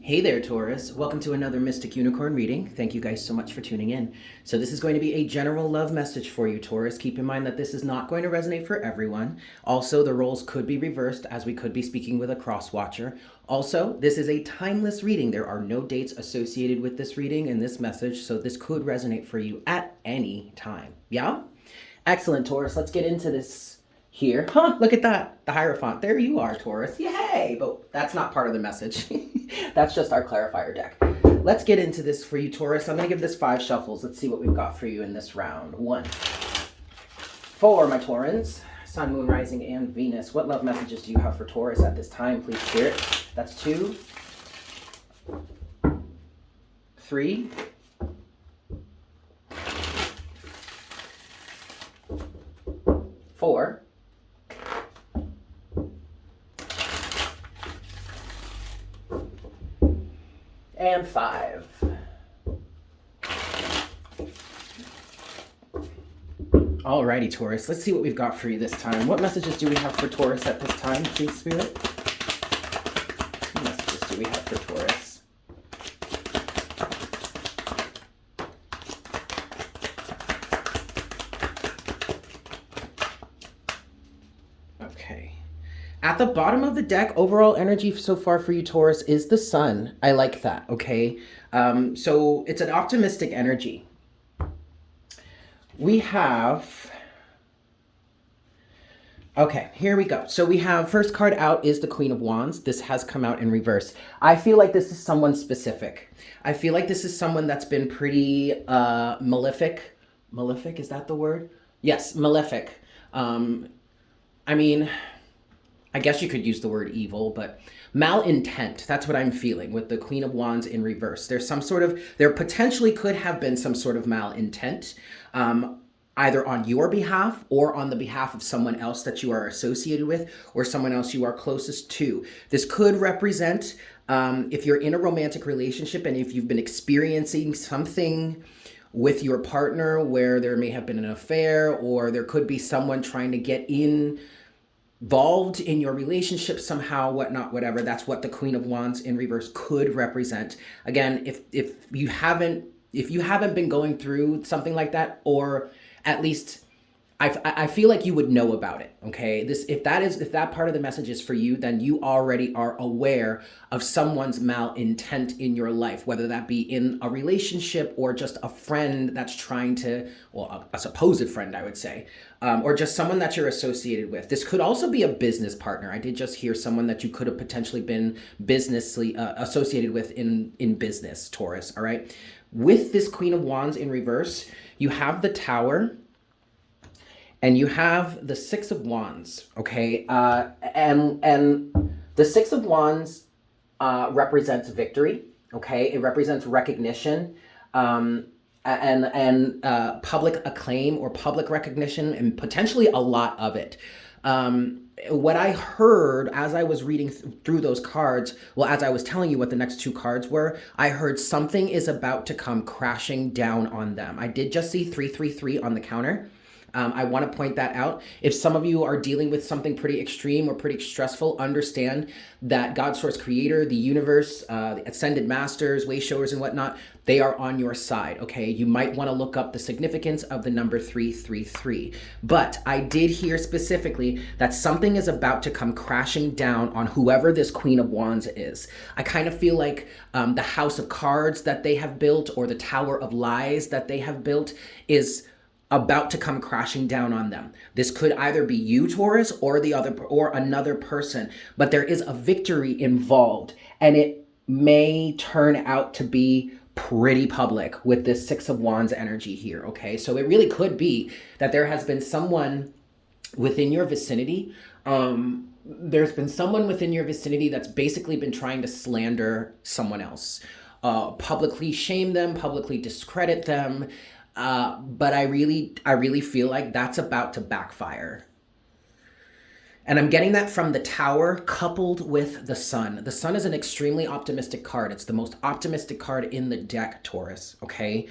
Hey there, Taurus. Welcome to another Mystic Unicorn reading. Thank you guys so much for tuning in. So this is going to be a general love message for you, Taurus. Keep in mind that this is not going to resonate for everyone. Also, the roles could be reversed as we could be speaking with a cross-watcher. Also, this is a timeless reading. There are no dates associated with this reading and this message, so this could resonate for you at any time. Yeah? Excellent, Taurus. Let's get into this here. Huh, look at that. The Hierophant. There you are, Taurus. Yay! But that's not part of the message. That's just our clarifier deck. Let's get into this for you, Taurus. I'm going to give this 5 shuffles. Let's see what we've got for you in this round. 1. For my Taurans, Sun, Moon, Rising, and Venus. What love messages do you have for Taurus at this time, please, Spirit? That's 2. 3. 4. And 5. Alrighty, Taurus. Let's see what we've got for you this time. What messages do we have for Taurus at this time, please, Spirit? What messages do we have for Taurus? Okay. At the bottom of the deck, overall energy so far for you, Taurus, is the Sun. I like that, okay? So it's an optimistic energy. We have... Okay, here we go. So we have, first card out is the Queen of Wands. This has come out in reverse. I feel like this is someone specific. I feel like this is someone that's been pretty malefic. Malefic, is that the word? Yes, malefic. I mean... I guess you could use the word evil, but malintent, that's what I'm feeling with the Queen of Wands in reverse. There potentially could have been some sort of malintent, either on your behalf or on the behalf of someone else that you are associated with or someone else you are closest to. This could represent, if you're in a romantic relationship and if you've been experiencing something with your partner where there may have been an affair, or there could be someone trying to get involved in your relationship somehow, whatnot, whatever. That's what the Queen of Wands in reverse could represent. Again, if you haven't been going through something like that, or at least I feel like you would know about it, okay? If that part of the message is for you, then you already are aware of someone's malintent in your life, whether that be in a relationship or just a friend that's trying to, well, a supposed friend, I would say, or just someone that you're associated with. This could also be a business partner. I did just hear someone that you could have potentially been businessly associated with in business, Taurus, all right? With this Queen of Wands in reverse, you have the Tower, and you have the 6 of Wands, okay? And the 6 of Wands represents victory, okay? It represents recognition and public acclaim or public recognition, and potentially a lot of it. What I heard as I was reading through those cards, well, as I was telling you what the next 2 cards were, I heard something is about to come crashing down on them. I did just see 333 on the counter. I want to point that out. If some of you are dealing with something pretty extreme or pretty stressful, understand that God, Source, Creator, the universe, the Ascended Masters, way showers and whatnot, they are on your side, okay? You might want to look up the significance of the number 333. But I did hear specifically that something is about to come crashing down on whoever this Queen of Wands is. I kind of feel like the House of Cards that they have built, or the Tower of Lies that they have built, is about to come crashing down on them. This could either be you, Taurus, or another person, but there is a victory involved, and it may turn out to be pretty public with this 6 of Wands energy here, okay? So it really could be that there has been someone within your vicinity. There's been someone within your vicinity that's basically been trying to slander someone else, publicly shame them, publicly discredit them. But I really feel like that's about to backfire. And I'm getting that from the Tower coupled with the Sun. The Sun is an extremely optimistic card. It's the most optimistic card in the deck, Taurus, okay?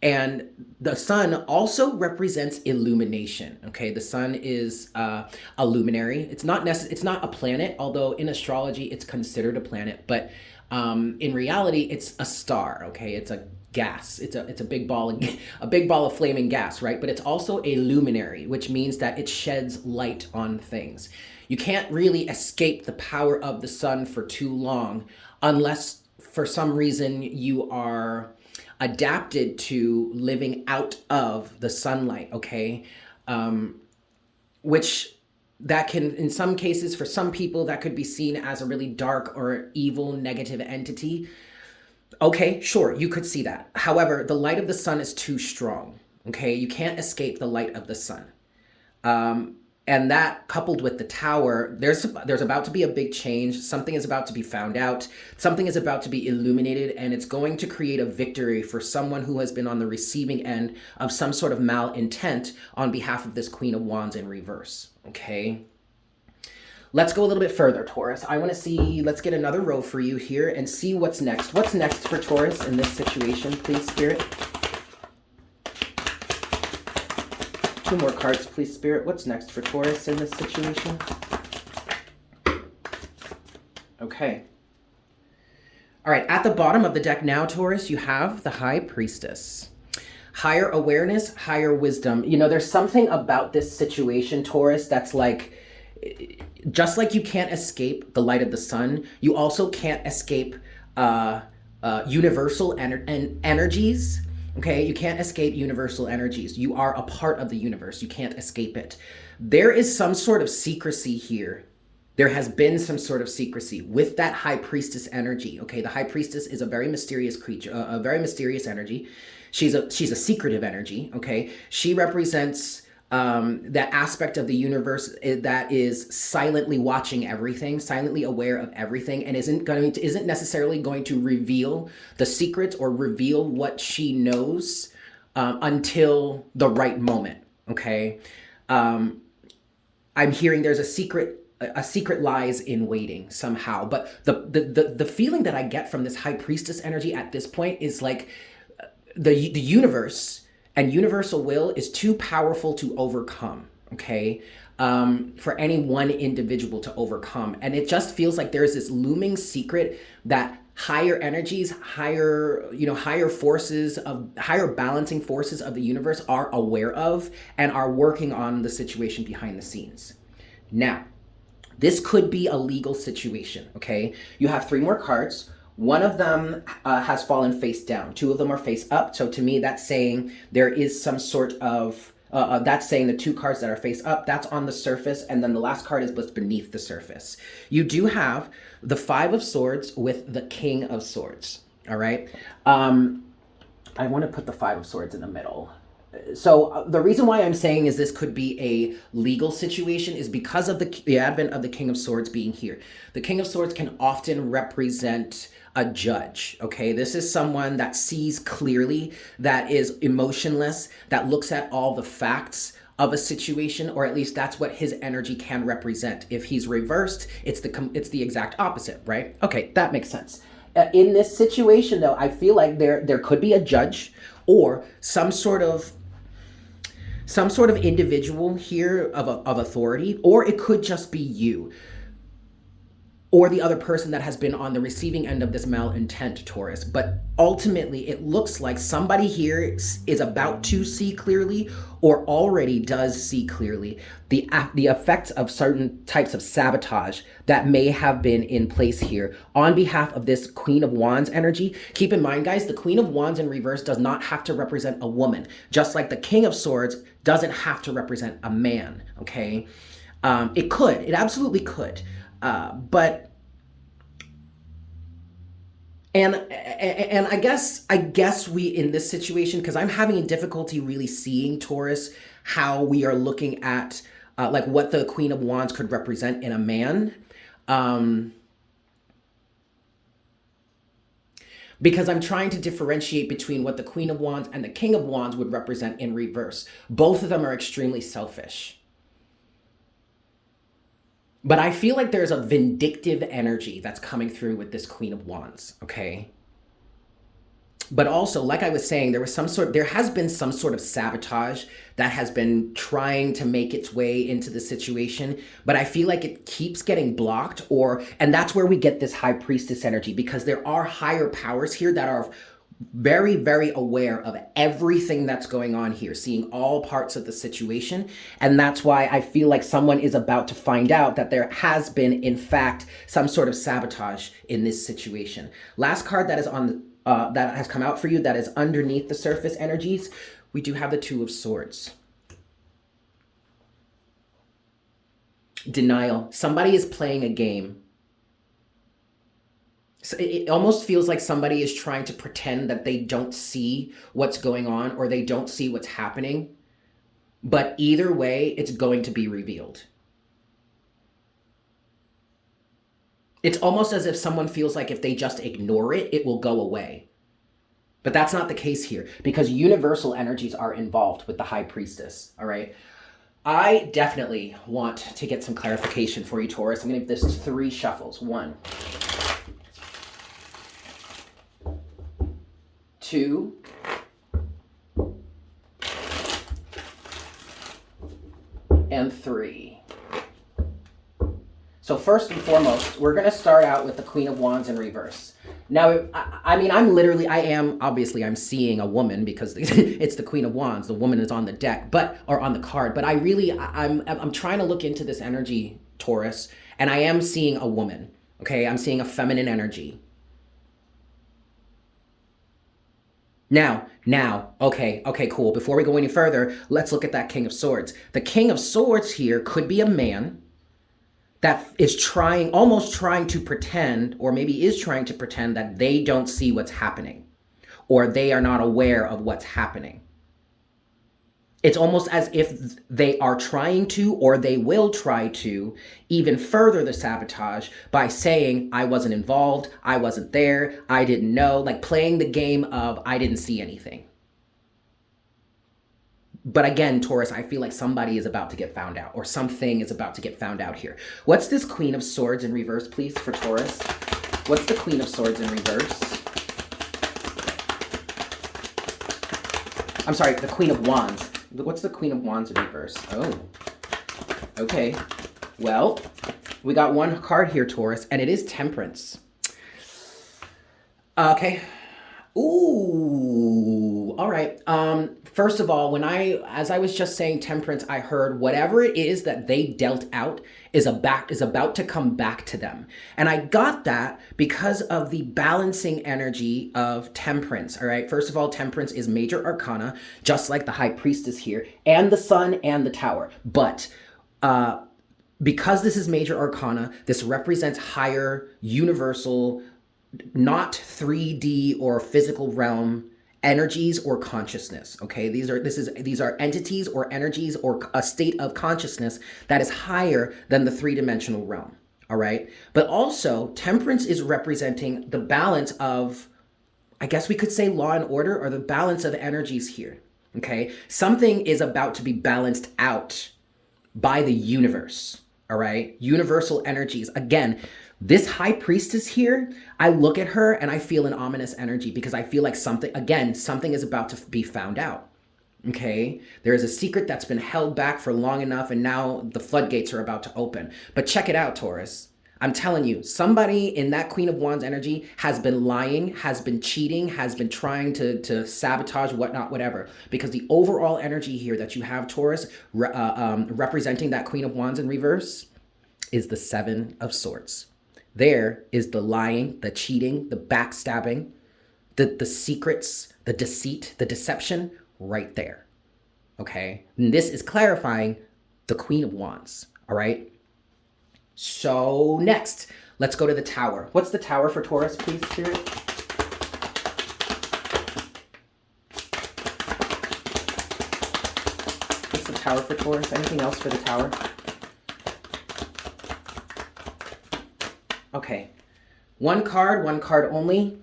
And the sun also represents illumination. Okay, the sun is a luminary. It's not a planet, although in astrology it's considered a planet. But in reality, it's a star. Okay, it's a gas. It's a big ball a big ball of flaming gas, right? But it's also a luminary, which means that it sheds light on things. You can't really escape the power of the sun for too long, unless for some reason you are adapted to living out of the sunlight, okay? Which that can, in some cases, for some people, that could be seen as a really dark or evil negative entity. Okay, sure, you could see that. However, the light of the sun is too strong, okay? You can't escape the light of the sun. And that coupled with the tower, there's about to be a big change. Something is about to be found out. Something is about to be illuminated, and it's going to create a victory for someone who has been on the receiving end of some sort of malintent on behalf of this Queen of Wands in reverse. Okay. Let's go a little bit further, Taurus. I want to see, let's get another row for you here and see what's next. What's next for Taurus in this situation, please, Spirit? Two more cards, please, Spirit. What's next for Taurus in this situation? Okay. All right, at the bottom of the deck now, Taurus, you have the High Priestess. Higher awareness, higher wisdom. You know, there's something about this situation, Taurus, that's like, just like you can't escape the light of the sun, you also can't escape universal energies. Okay, you can't escape universal energies. You are a part of the universe. You can't escape it. There is some sort of secrecy here. There has been some sort of secrecy with that High Priestess energy. Okay, the High Priestess is a very mysterious creature, a very mysterious energy. She's a secretive energy. Okay, she represents that aspect of the universe that is silently watching everything, silently aware of everything, and isn't necessarily going to reveal the secrets or reveal what she knows until the right moment. Okay, I'm hearing there's a secret lies in waiting somehow, but the feeling that I get from this High Priestess energy at this point is like the universe and universal will is too powerful to overcome, okay? For any one individual to overcome. And it just feels like there's this looming secret that higher energies, higher balancing forces of the universe are aware of and are working on the situation behind the scenes. Now, this could be a legal situation, okay? You have three more cards. One of them has fallen face down. Two of them are face up. So to me, that's saying there is some sort of, that's saying the two cards that are face up, that's on the surface. And then the last card is what's beneath the surface. You do have the Five of Swords with the King of Swords. All right. I want to put the Five of Swords in the middle. So the reason why I'm saying is this could be a legal situation is because of the advent of the King of Swords being here. The King of Swords can often represent a judge, okay? This is someone that sees clearly, that is emotionless, that looks at all the facts of a situation, or at least that's what his energy can represent. If he's reversed, it's the exact opposite, right? Okay, that makes sense. In this situation, though, I feel like there could be a judge or some sort of individual here of authority, or it could just be you or the other person that has been on the receiving end of this malintent, Taurus. But ultimately, it looks like somebody here is about to see clearly or already does see clearly the effects of certain types of sabotage that may have been in place here on behalf of this Queen of Wands energy. Keep in mind, guys, the Queen of Wands in reverse does not have to represent a woman, just like the King of Swords doesn't have to represent a man, okay? It absolutely could. But I guess we in this situation, because I'm having difficulty really seeing, Taurus, how we are looking at like what the Queen of Wands could represent in a man. Because I'm trying to differentiate between what the Queen of Wands and the King of Wands would represent in reverse. Both of them are extremely selfish. But I feel like there's a vindictive energy that's coming through with this Queen of Wands, okay? But also, like I was saying, there has been some sort of sabotage that has been trying to make its way into the situation, but I feel like it keeps getting blocked, and that's where we get this high priestess energy, because there are higher powers here that are very, very aware of everything that's going on here, seeing all parts of the situation. And that's why I feel like someone is about to find out that there has been, in fact, some sort of sabotage in this situation. Last card that is on that has come out for you, that is underneath the surface energies, we do have the Two of Swords. Denial. Somebody is playing a game. So it almost feels like somebody is trying to pretend that they don't see what's going on, or they don't see what's happening. But either way, it's going to be revealed. It's almost as if someone feels like if they just ignore it, it will go away. But that's not the case here, because universal energies are involved with the High Priestess, all right? I definitely want to get some clarification for you, Taurus. I'm going to give this 3 shuffles. 1, 2, and 3. So first and foremost, we're going to start out with the Queen of Wands in reverse. Now, I'm seeing a woman because it's the Queen of Wands. The woman is on the deck, or on the card. But I'm trying to look into this energy, Taurus, and I am seeing a woman. Okay, I'm seeing a feminine energy. Now, okay, cool. Before we go any further, let's look at that King of Swords. The King of Swords here could be a man that is almost trying to pretend, or maybe is trying to pretend, that they don't see what's happening, or they are not aware of what's happening. It's almost as if they are trying to, or they will try to, even further the sabotage by saying, I wasn't involved, I wasn't there, I didn't know, like playing the game of, I didn't see anything. But again, Taurus, I feel like somebody is about to get found out, or something is about to get found out here. What's this Queen of Swords in reverse, please, for Taurus? What's the Queen of Swords in reverse? I'm sorry, the Queen of Wands. What's the Queen of Wands in reverse? Oh, okay. Well, we got one card here, Taurus, and it is Temperance. Okay. Ooh, all right. First of all, as I was just saying Temperance, I heard whatever it is that they dealt out is about to come back to them. And I got that because of the balancing energy of Temperance, all right? First of all, Temperance is major arcana, just like the High Priestess here, and the Sun and the Tower. But because this is major arcana, this represents higher universal, not 3D or physical realm energies or consciousness. Okay, these are entities or energies or a state of consciousness that is higher than the 3-dimensional realm. All right, but also Temperance is representing the balance of, I guess we could say, law and order, or the balance of energies here. Okay, something is about to be balanced out by the universe. All right, universal energies. Again, this High Priestess here, I look at her and I feel an ominous energy, because I feel like something is about to be found out. Okay, there is a secret that's been held back for long enough, and now the floodgates are about to open. But check it out, Taurus. I'm telling you, somebody in that Queen of Wands energy has been lying, has been cheating, has been trying to sabotage, whatnot, whatever. Because the overall energy here that you have, Taurus, representing that Queen of Wands in reverse, is the 7 of Swords. There is the lying, the cheating, the backstabbing, the secrets, the deceit, the deception, right there. Okay? And this is clarifying the Queen of Wands. All right? So next, let's go to the Tower. What's the Tower for Taurus, please, Spirit? What's the Tower for Taurus? Anything else for the Tower? Okay. One card only.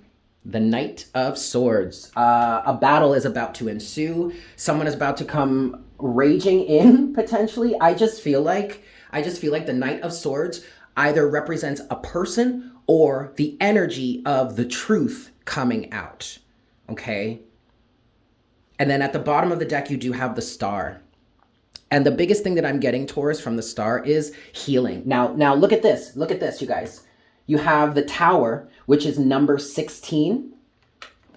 The Knight of Swords. A battle is about to ensue. Someone is about to come raging in, potentially. I just feel like the Knight of Swords either represents a person or the energy of the truth coming out. okay? And then at the bottom of the deck, you do have the Star. And the biggest thing that I'm getting, Taurus, from the Star is healing. Now look at this. Look at this, you guys. You have the Tower, which is number 16.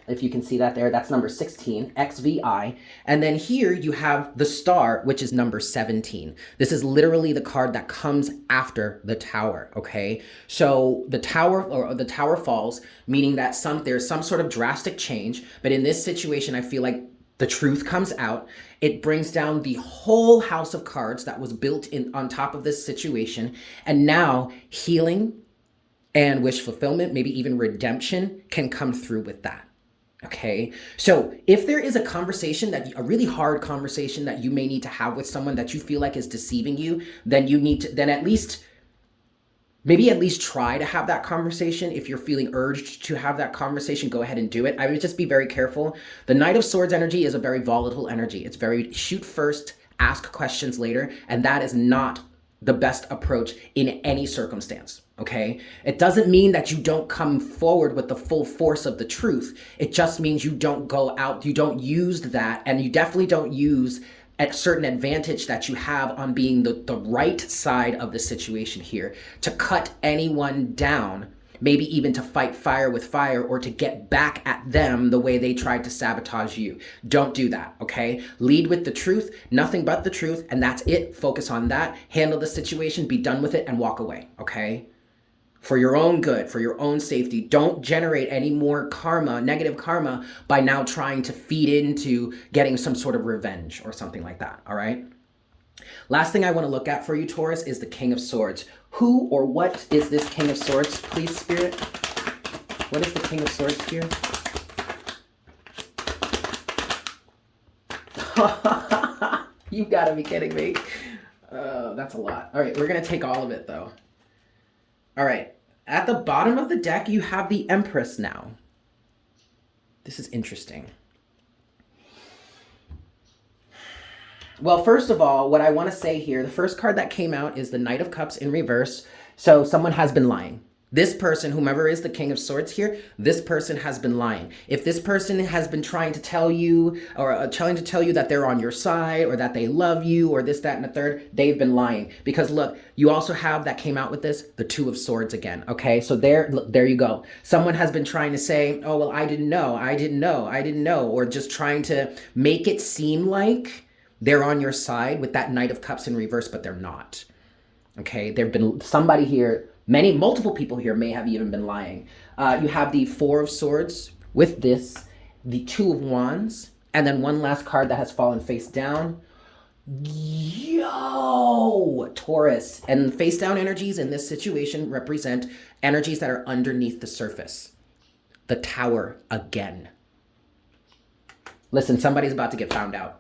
If you can see that there, that's number 16, XVI. And then here you have the Star, which is number 17. This is literally the card that comes after the Tower, okay? So the Tower, or the Tower falls, meaning that there's some sort of drastic change. But in this situation, I feel like the truth comes out. It brings down the whole house of cards that was built in on top of this situation. And now healing and wish fulfillment, maybe even redemption, can come through with that. Okay, so if there is a conversation a really hard conversation that you may need to have with someone that you feel like is deceiving you, then you need to, maybe at least try to have that conversation. If you're feeling urged to have that conversation, go ahead and do it. I would just be very careful. The Knight of Swords energy is a very volatile energy. It's very shoot first, ask questions later, and that is not the best approach in any circumstance, okay? It doesn't mean that you don't come forward with the full force of the truth. It just means you don't go out, you don't use that, and you definitely don't use a certain advantage that you have on being the right side of the situation here to cut anyone down, maybe even to fight fire with fire or to get back at them the way they tried to sabotage you. Don't do that, okay? Lead with the truth, nothing but the truth, and that's it. Focus on that, handle the situation, be done with it, and walk away, okay? For your own good, for your own safety. Don't generate any more karma, negative karma, by now trying to feed into getting some sort of revenge or something like that, all right? Last thing I want to look at for you, Taurus, is the King of Swords. Who or what is this King of Swords, please, Spirit? What is the King of Swords here? You gotta be kidding me. That's a lot. All right, we're gonna take all of it, though. All right, at the bottom of the deck, you have the Empress now. This is interesting. Well, first of all, what I want to say here, the first card that came out is the Knight of Cups in reverse. So someone has been lying. This person, whomever is the King of Swords here, this person has been lying. If this person has been trying to tell you or trying to tell you that they're on your side or that they love you or this, that, and the third, they've been lying. Because look, you also have that came out with this, the Two of Swords again. Okay, so there you go. Someone has been trying to say, oh, well, I didn't know, or just trying to make it seem like they're on your side with that Knight of Cups in reverse, but they're not. Okay, there've been somebody here, multiple people here may have even been lying. You have the Four of Swords with this, the Two of Wands, and then one last card that has fallen face down. Yo, Taurus. And face down energies in this situation represent energies that are underneath the surface. The Tower again. Listen, somebody's about to get found out.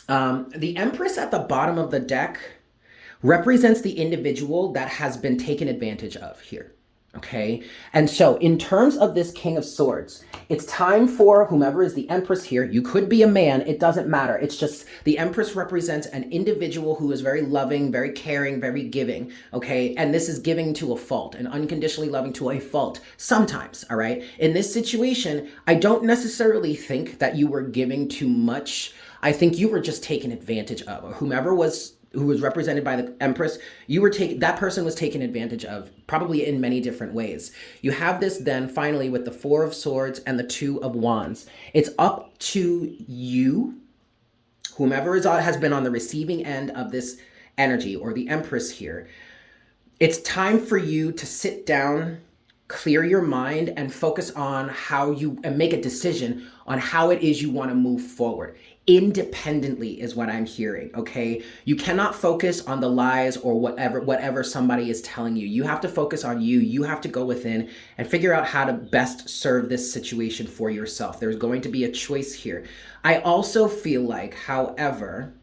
The Empress at the bottom of the deck represents the individual that has been taken advantage of here, okay? And so in terms of this King of Swords, it's time for whomever is the Empress here. You could be a man, it doesn't matter. It's just the Empress represents an individual who is very loving, very caring, very giving, okay? And this is giving to a fault, and unconditionally loving to a fault sometimes, all right? In this situation, I don't necessarily think that you were giving too much. I think you were just taken advantage of, or who was represented by the Empress, that person was taken advantage of, probably in many different ways. You have this then finally with the Four of Swords and the Two of Wands. It's up to you, whomever has been on the receiving end of this energy, or the Empress here. It's time for you to sit down, clear your mind, and focus on and make a decision on how it is you want to move forward. Independently is what I'm hearing, okay? You cannot focus on the lies or whatever somebody is telling you. You have to focus on you. You have to go within and figure out how to best serve this situation for yourself. There's going to be a choice here. I also feel like, however,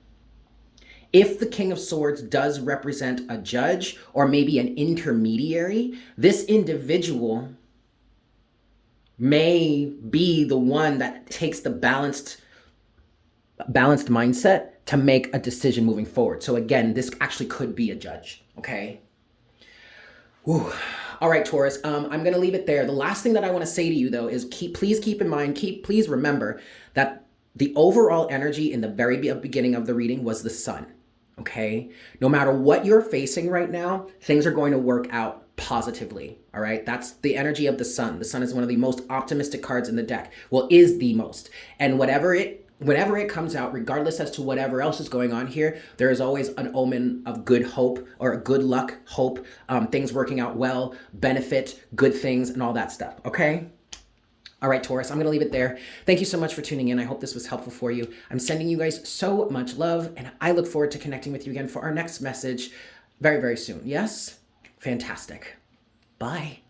if the King of Swords does represent a judge or maybe an intermediary, this individual may be the one that takes the balanced mindset to make a decision moving forward. So again, this actually could be a judge, okay? Ooh. All right, Taurus. I'm gonna leave it there. The last thing that I want to say to you though is please keep in mind, please remember that the overall energy in the very beginning of the reading was the sun. Okay. No matter what you're facing right now, things are going to work out positively. All right. That's the energy of the sun. The sun is one of the most optimistic cards in the deck. Well, is the most. And whenever it comes out, regardless as to whatever else is going on here, there is always an omen of good hope or good luck, hope, things working out well, benefit, good things, and all that stuff. Okay. All right, Taurus, I'm going to leave it there. Thank you so much for tuning in. I hope this was helpful for you. I'm sending you guys so much love, and I look forward to connecting with you again for our next message very, very soon. Yes? Fantastic. Bye.